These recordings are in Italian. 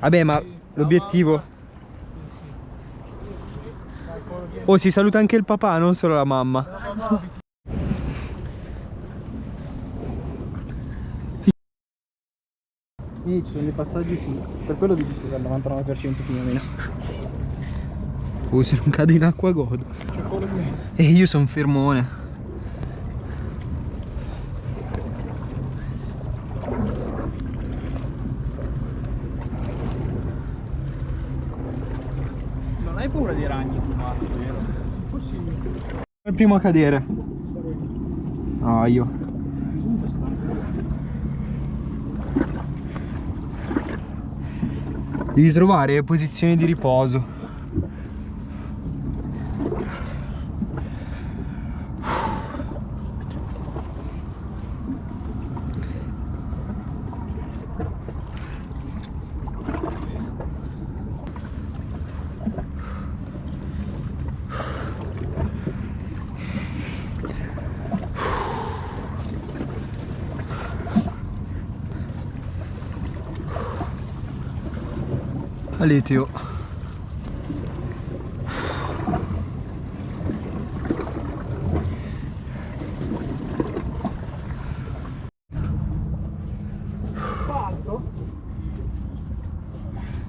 Vabbè, ma l'obiettivo... Oh, si saluta anche il papà, non solo la mamma. Ci sono dei passaggi sì, per quello vi dico che al 99% finiamo in acqua. Se non cado in acqua godo. C'è quello in mezzo. E io sono fermone. Non hai paura dei ragni tu, Marco, vero? Impossibile. Il primo a cadere. No, io. Devi trovare posizioni di riposo. Alitio.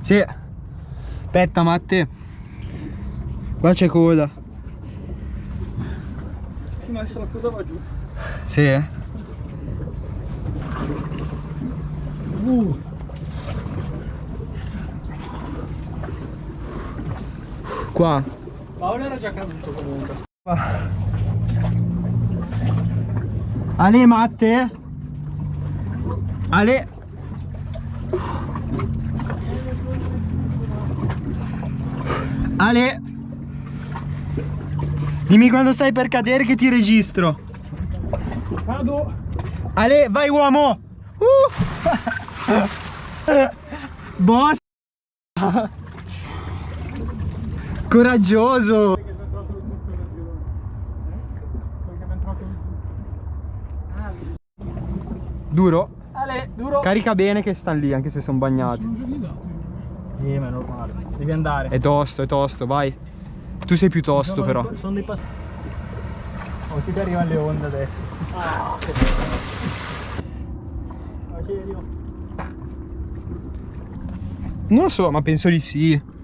Sì. Aspetta, Matte. Qua c'è coda. Sì, ma adesso la coda va giù. Sì. Qua. Paolo era già caduto comunque. Ale, Matte. Ale. Ale. Dimmi quando stai per cadere che ti registro. Cado. Ale, vai uomo. Boss. Coraggioso. Duro? Ale, duro. Carica bene che stanno lì anche se sono bagnati. Ma è normale. Devi andare. È tosto, vai. Tu sei più tosto però. Sono dei passi. Oh, ti arrivano le onde adesso. Ah, che serio. Non lo so, ma penso di sì.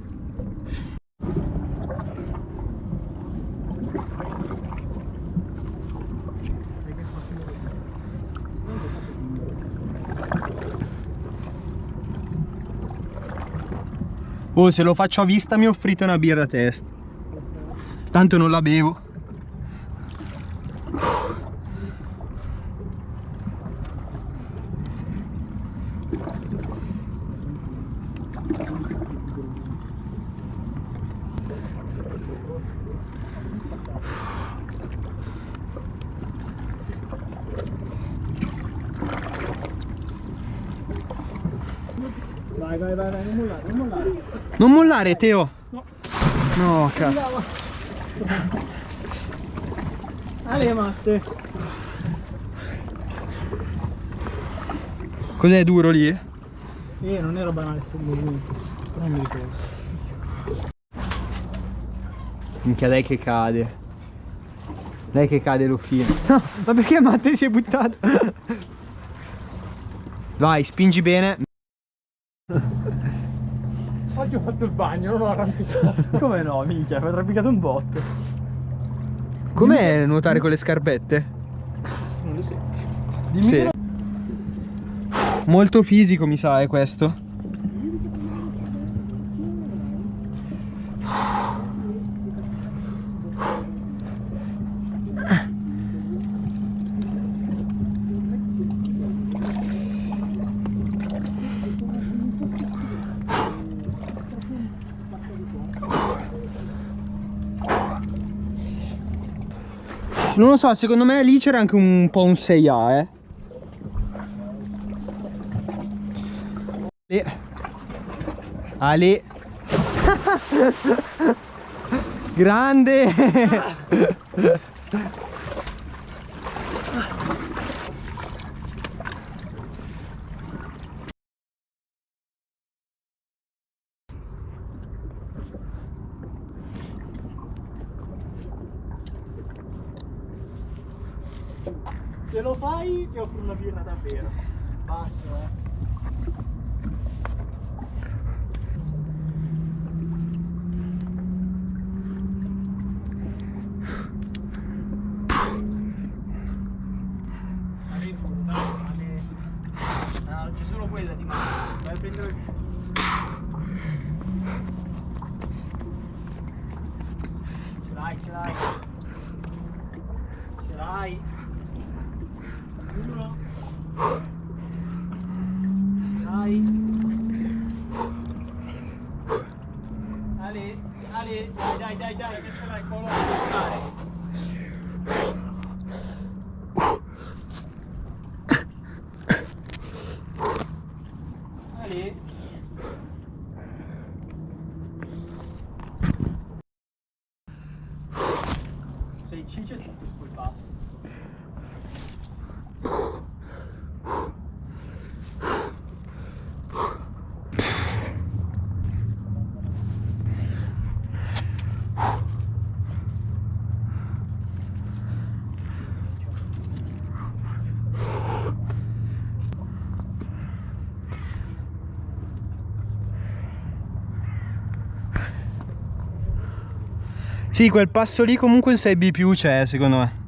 Oh, se lo faccio a vista mi offrite una birra a testa. Tanto non la bevo. Vai, non mollare, non mollare. Non mollare, Teo. No. No, cazzo. Ale, Matte. Cos'è duro lì? Non era banale sto movimento. Non mi ricordo. Minchia, lei che cade. Lei che cade lo fino. No, ma perché Matte si è buttato? Vai, spingi bene. Oggi ho fatto il bagno, non ho arrampicato. Come no, minchia, ho arrampicato un botto. Com'è nuotare con le scarpette? Non lo senti. Sì. Molto fisico mi sa, è questo. Non lo so, secondo me lì c'era anche un po' un 6A, Ali. Grande. Se lo fai ti offro una birra davvero. Basso, No, c'è solo quella di mano. Vai a prendere il... Ce l'hai. Ce l'hai. Uno. Dai. Ale, dai, che ce l'hai, collo a Ale. Sei ciccia tutto quel passo. Sì, quel passo lì comunque un 6B più c'è, secondo me.